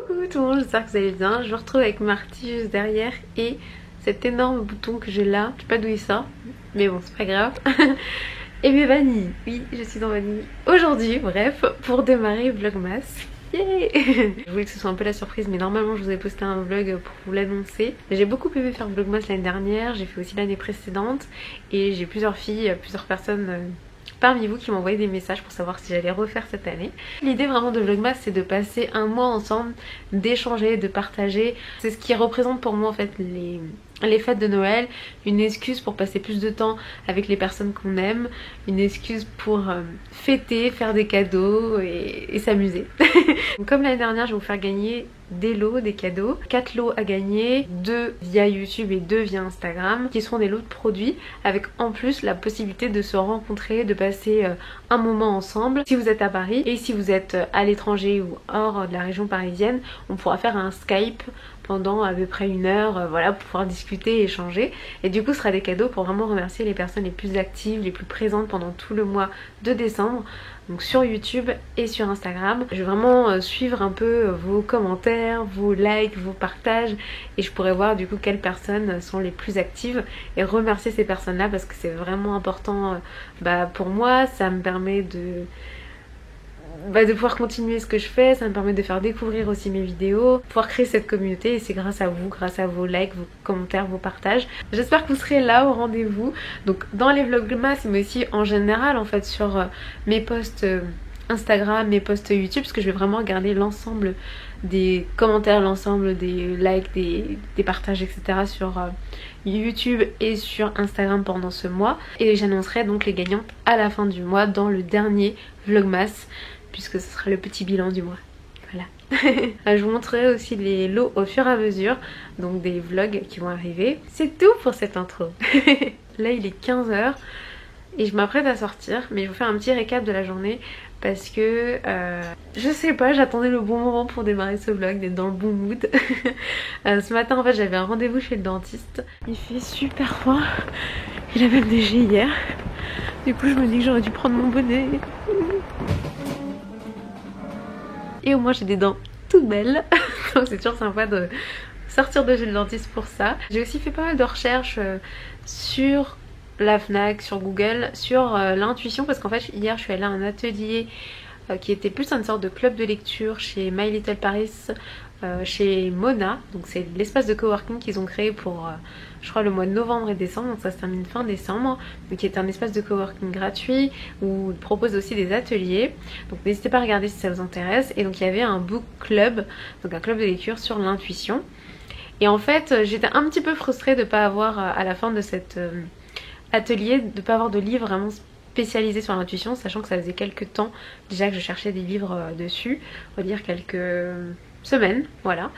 Coucou tout le monde, j'espère que vous allez bien. Je vous retrouve avec Marty juste derrière et cet énorme bouton que j'ai là. Je sais pas d'où il sort, mais bon, c'est pas grave. Et mes vanilles, oui, je suis dans vanille. Aujourd'hui, bref, pour démarrer Vlogmas. Yeah. Je voulais que ce soit un peu la surprise, mais normalement je vous ai posté un vlog pour vous l'annoncer. J'ai beaucoup aimé faire Vlogmas l'année dernière, j'ai fait aussi l'année précédente et j'ai plusieurs filles, plusieurs personnes parmi vous qui m'ont envoyé des messages pour savoir si j'allais refaire cette année. L'idée vraiment de Vlogmas, c'est de passer un mois ensemble, d'échanger, de partager. C'est ce qui représente pour moi en fait les fêtes de Noël, une excuse pour passer plus de temps avec les personnes qu'on aime, une excuse pour fêter, faire des cadeaux et s'amuser. Comme l'année dernière, je vais vous faire gagner des lots, des cadeaux. 4 lots à gagner, 2 via YouTube et 2 via Instagram, qui seront des lots de produits avec en plus la possibilité de se rencontrer, de passer un moment ensemble. Si vous êtes à Paris et si vous êtes à l'étranger ou hors de la région parisienne, on pourra faire un Skype pendant à peu près 1 heure, voilà, pour pouvoir discuter et échanger. Et du coup ce sera des cadeaux pour vraiment remercier les personnes les plus actives, les plus présentes pendant tout le mois de décembre. Donc sur YouTube et sur Instagram. Je vais vraiment suivre un peu vos commentaires, vos likes, vos partages, et je pourrai voir du coup quelles personnes sont les plus actives et remercier ces personnes là parce que c'est vraiment important pour moi. Ça me permet de pouvoir continuer ce que je fais, ça me permet de faire découvrir aussi mes vidéos, pouvoir créer cette communauté, et c'est grâce à vous, grâce à vos likes, vos commentaires, vos partages. J'espère que vous serez là au rendez-vous, donc dans les vlogmas mais aussi en général en fait sur mes posts Instagram, mes posts YouTube, parce que je vais vraiment regarder l'ensemble des commentaires, l'ensemble des likes, des partages, etc. sur YouTube et sur Instagram pendant ce mois, et j'annoncerai donc les gagnantes à la fin du mois dans le dernier vlogmas, puisque ce sera le petit bilan du mois. Voilà. Je vous montrerai aussi les lots au fur et à mesure, donc des vlogs qui vont arriver. C'est tout pour cette intro. Là il est 15 h et je m'apprête à sortir, mais je vous fais un petit récap de la journée parce que je sais pas, j'attendais le bon moment pour démarrer ce vlog, d'être dans le bon mood. Ce matin en fait j'avais un rendez-vous chez le dentiste. Il fait super froid, il a même neigé hier. Du coup je me dis que j'aurais dû prendre mon bonnet. Et au moins j'ai des dents toutes belles. Donc c'est toujours sympa de sortir de chez le dentiste pour ça. J'ai aussi fait pas mal de recherches sur la Fnac, sur Google, sur l'intuition, parce qu'en fait hier je suis allée à un atelier qui était plus une sorte de club de lecture chez My Little Paris, chez Mona. Donc c'est l'espace de coworking qu'ils ont créé pour je crois le mois de novembre et décembre, donc ça se termine fin décembre, donc qui est un espace de coworking gratuit où ils proposent aussi des ateliers. Donc n'hésitez pas à regarder si ça vous intéresse. Et donc il y avait un book club, donc un club de lecture sur l'intuition. Et en fait j'étais un petit peu frustrée de ne pas avoir à la fin de cet atelier, de ne pas avoir de livre vraiment spécialisé sur l'intuition, sachant que ça faisait quelques temps déjà que je cherchais des livres dessus, on va dire quelques semaine, voilà.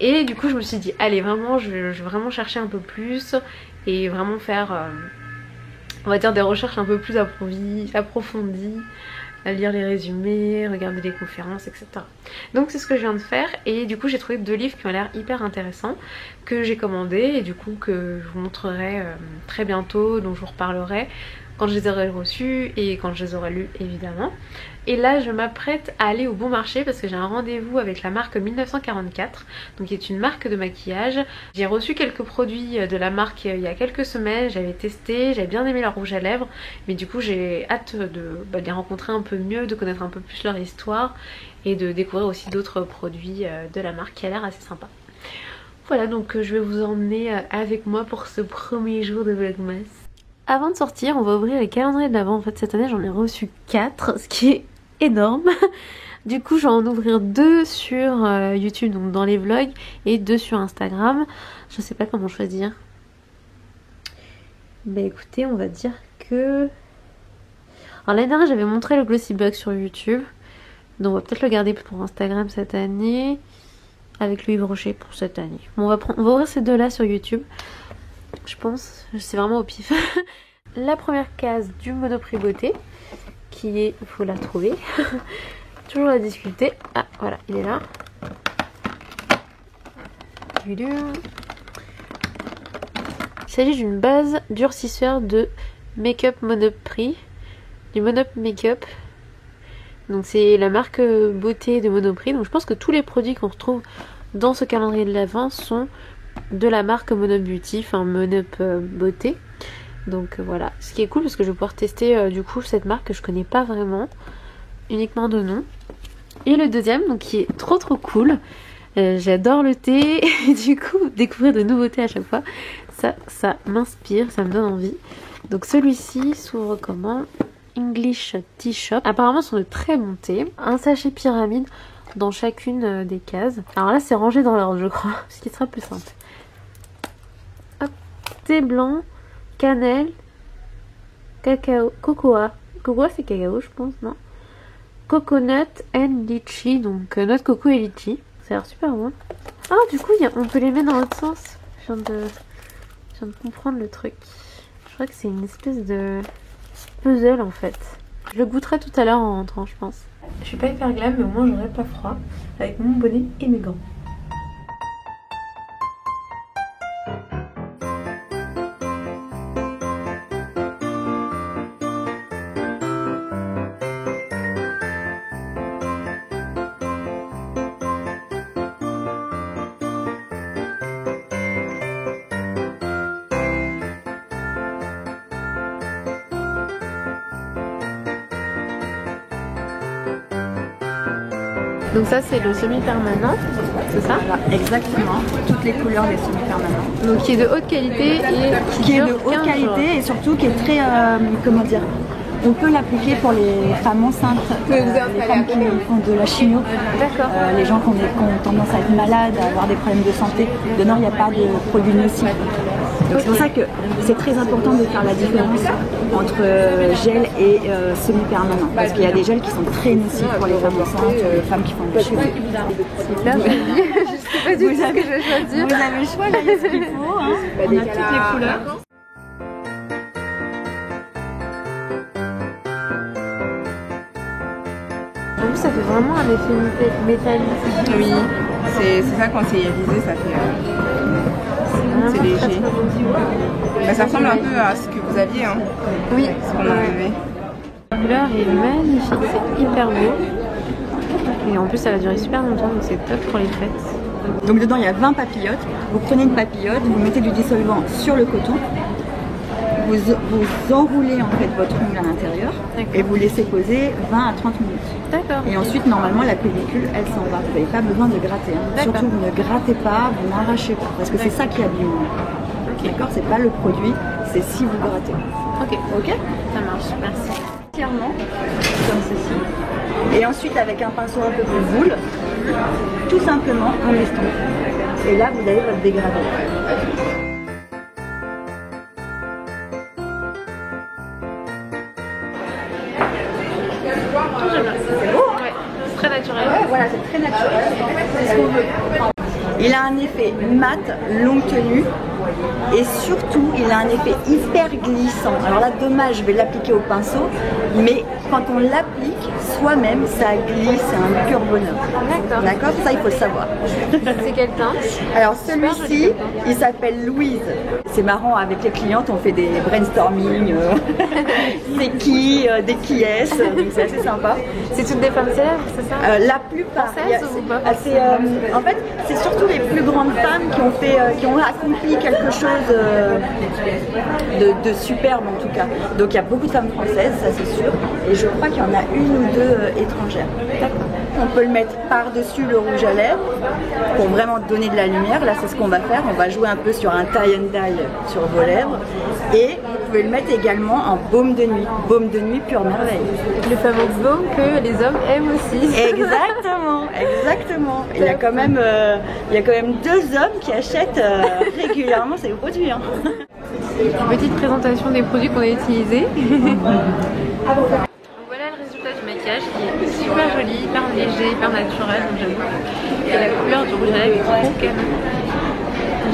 Et du coup je me suis dit allez vraiment je vais vraiment chercher un peu plus et vraiment faire on va dire des recherches un peu plus approfondies, à lire les résumés, regarder les conférences, etc. Donc c'est ce que je viens de faire, et du coup j'ai trouvé 2 livres qui ont l'air hyper intéressants que j'ai commandés et du coup que je vous montrerai très bientôt, dont je vous reparlerai quand je les aurai reçus et quand je les aurai lus évidemment. Et là je m'apprête à aller au Bon Marché parce que j'ai un rendez-vous avec la marque 1944, donc qui est une marque de maquillage. J'ai reçu quelques produits de la marque il y a quelques semaines, j'avais testé, j'avais bien aimé leur rouge à lèvres, mais du coup j'ai hâte de les rencontrer un peu mieux, de connaître un peu plus leur histoire et de découvrir aussi d'autres produits de la marque qui a l'air assez sympa. Voilà, donc je vais vous emmener avec moi pour ce premier jour de Vlogmas. Avant de sortir, on va ouvrir les calendriers de l'Avent. En fait cette année j'en ai reçu 4, ce qui est énorme. Du coup je vais en ouvrir 2 sur YouTube, donc dans les vlogs, et 2 sur Instagram. Je sais pas comment choisir. Bah écoutez, on va dire que... Alors l'année dernière j'avais montré le Glossy Bug sur YouTube, donc on va peut-être le garder pour Instagram cette année, avec le Yves Rocher pour cette année. Bon, on va ouvrir ces 2 là sur YouTube, je pense, c'est vraiment au pif. La première case du Monoprix Beauté, qui est, il faut la trouver, toujours la difficulté. Ah voilà, il est là. Il s'agit d'une base durcisseur de make-up Monoprix, du Monop Make-up. Donc c'est la marque beauté de Monoprix. Donc je pense que tous les produits qu'on retrouve dans ce calendrier de l'Avent sont de la marque Monop Beauty, enfin Monop Beauté. Donc voilà, ce qui est cool parce que je vais pouvoir tester du coup cette marque que je connais pas vraiment, uniquement de nom. Et le deuxième, donc qui est trop cool. J'adore le thé et du coup découvrir de nouveautés à chaque fois, ça m'inspire, ça me donne envie. Donc celui-ci s'ouvre comment? English Tea Shop. Apparemment ce sont de très bons thés. Un sachet pyramide dans chacune des cases. Alors là c'est rangé dans l'ordre je crois, ce qui sera plus simple. Hop, thé blanc, cannelle, cacao, cocoa. Cocoa c'est cacao je pense, non? Coconut and litchi, donc noix de coco et litchi. Ça a l'air super bon. Ah du coup on peut les mettre dans l'autre sens. Je viens de comprendre le truc. Je crois que c'est une espèce de puzzle en fait. Je le goûterai tout à l'heure en rentrant je pense. Je suis pas hyper glam mais au moins j'aurai pas froid avec mon bonnet et mes gants. Donc ça c'est le semi-permanent, c'est ça? Voilà, exactement, toutes les couleurs des semi-permanents. Donc qui est de haute qualité et qui est de haute qualité et surtout qui est très, comment dire, on peut l'appliquer pour les femmes enceintes, les femmes qui font de la chimio, les gens qui ont tendance à être malades, à avoir des problèmes de santé. Dedans il n'y a pas de produits nocifs. Donc c'est pour ça que c'est très important de faire la différence entre gel et semi-permanent. Parce qu'il y a des gels qui sont très nocifs pour les femmes enceintes, les femmes qui font des cheveux. Là, je sais pas du tout ce que je vais choisir. Vous avez le choix, là, il y a ce qu'il faut. Hein. On a toutes les couleurs. En plus, ça fait vraiment un effet métallique. Oui, c'est ça quand c'est irisé, ça fait... c'est léger. Bah, ça ressemble un peu à ce que vous aviez, hein. Oui, ce qu'on avait. La couleur est magnifique, c'est hyper beau. Et en plus, ça va durer super longtemps, donc c'est top pour les fêtes. Donc dedans, il y a 20 papillotes. Vous prenez une papillote, vous mettez du dissolvant sur le coton. Vous enroulez en fait votre ongle à l'intérieur et vous laissez poser 20 à 30 minutes. D'accord. Et ensuite, normalement, la pellicule, elle s'en va. Vous n'avez pas besoin de gratter. Hein. Surtout, vous ne grattez pas, vous n'arrachez pas. Parce que c'est ça qui abîme. D'accord, c'est pas le produit, c'est si vous grattez. Ok. Ok, ça marche, merci. Entièrement, comme ceci. Et ensuite, avec un pinceau un peu plus boule, tout simplement, on l'estompe. Et là, vous avez votre dégradé. C'est beau, hein? Ouais, c'est très naturel. Ouais, voilà, c'est très naturel. C'est ce qu'on veut. Il a un effet mat, longue tenue. Et surtout, il a un effet hyper glissant. Alors là, dommage, je vais l'appliquer au pinceau. Mais quand on l'applique soi-même, ça glisse, c'est un pur bonheur. D'accord. D'accord, ça il faut le savoir. C'est quel teint? Alors celui-ci, il s'appelle Louise. C'est marrant, avec les clientes, on fait des brainstorming. C'est qui, des qui est-ce, donc c'est assez sympa. C'est toutes des femmes célèbres, c'est ça? La plupart. En fait, c'est surtout les plus grandes femmes qui ont accompli quelque chose de superbe en tout cas. Donc il y a beaucoup de femmes françaises, ça c'est sûr. Et je crois qu'il y en a une ou deux étrangères. On peut le mettre par-dessus le rouge à lèvres pour vraiment donner de la lumière. Là, c'est ce qu'on va faire. On va jouer un peu sur un tie and dye sur vos lèvres. Et vous pouvez le mettre également en baume de nuit. Baume de nuit pure merveille. Le fameux baume que les hommes aiment aussi. Exactement, exactement. Il y a quand même 2 hommes qui achètent régulièrement ces produits. Hein. Petite présentation des produits qu'on a utilisés. Voilà le résultat du maquillage qui est super joli, hyper léger, hyper naturel, donc j'avoue. Et la couleur du rouge à lèvres est trop canon.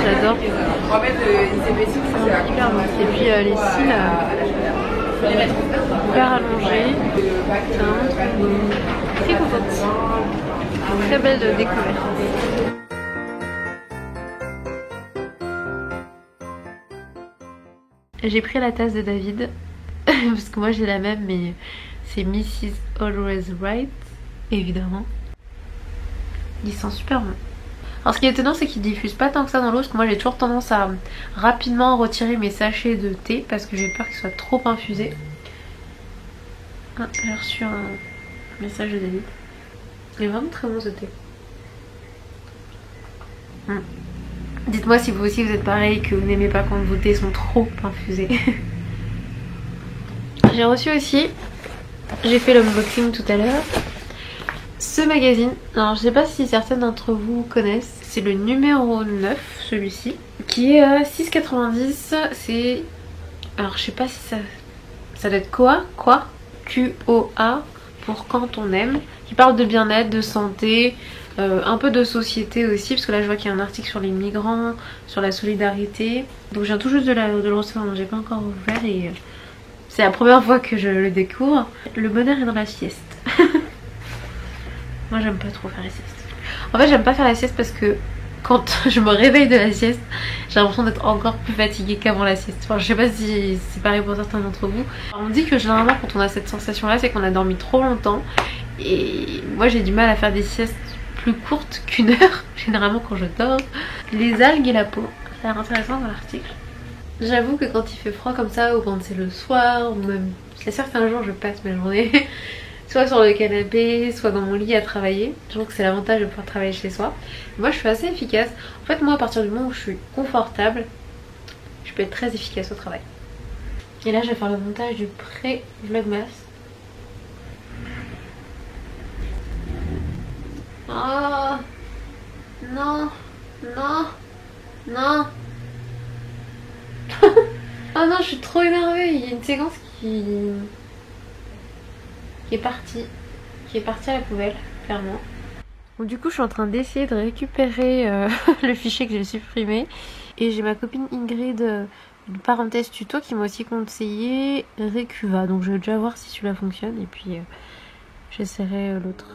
J'adore. C'est hyper bon. Et puis les cils hyper allongés. Très contente. Très belle découverte. J'ai pris la tasse de David parce que moi j'ai la même mais C'est Mrs. Always Right, évidemment. Il sent super bon. Alors ce qui est étonnant, c'est qu'il diffuse pas tant que ça dans l'eau, parce que moi j'ai toujours tendance à rapidement retirer mes sachets de thé parce que j'ai peur qu'il soit trop infusé. Ah, j'ai reçu un message de David. Il est vraiment très bon ce thé. Dites-moi si vous aussi vous êtes pareil, que vous n'aimez pas quand vos thés sont trop infusés. J'ai reçu aussi, j'ai fait l'unboxing tout à l'heure, ce magazine. Alors je sais pas si certaines d'entre vous connaissent, c'est le numéro 9, celui-ci, qui est à 6,90. C'est, alors je sais pas si ça doit être quoi Q-O-A, pour quand on aime, qui parle de bien-être, de santé, un peu de société aussi, parce que là je vois qu'il y a un article sur les migrants, sur la solidarité. Donc je viens tout juste de le recevoir, donc j'ai pas encore ouvert et c'est la première fois que je le découvre. Le bonheur est dans la sieste. Moi j'aime pas trop faire la sieste. En fait j'aime pas faire la sieste parce que quand je me réveille de la sieste, j'ai l'impression d'être encore plus fatiguée qu'avant la sieste. Enfin, je sais pas si c'est pareil pour certains d'entre vous. Alors, on dit que généralement quand on a cette sensation là, c'est qu'on a dormi trop longtemps. Et moi j'ai du mal à faire des siestes plus courtes qu'1 heure, généralement quand je dors. Les algues et la peau, ça a l'air intéressant dans l'article. J'avoue que quand il fait froid comme ça, ou quand c'est le soir, ou même certains jours je passe ma journée soit sur le canapé, soit dans mon lit à travailler. Je trouve que c'est l'avantage de pouvoir travailler chez soi. Moi je suis assez efficace. En fait moi à partir du moment où je suis confortable, je peux être très efficace au travail. Et là je vais faire le montage du pré-vlogmas. Oh non, non, non. Oh non, je suis trop énervée. Il y a une séquence qui est partie à la poubelle, clairement. Donc du coup je suis en train d'essayer de récupérer le fichier que j'ai supprimé. Et j'ai ma copine Ingrid, une parenthèse tuto, qui m'a aussi conseillé Recuva. Donc je vais déjà voir si celui-là fonctionne et puis j'essaierai l'autre.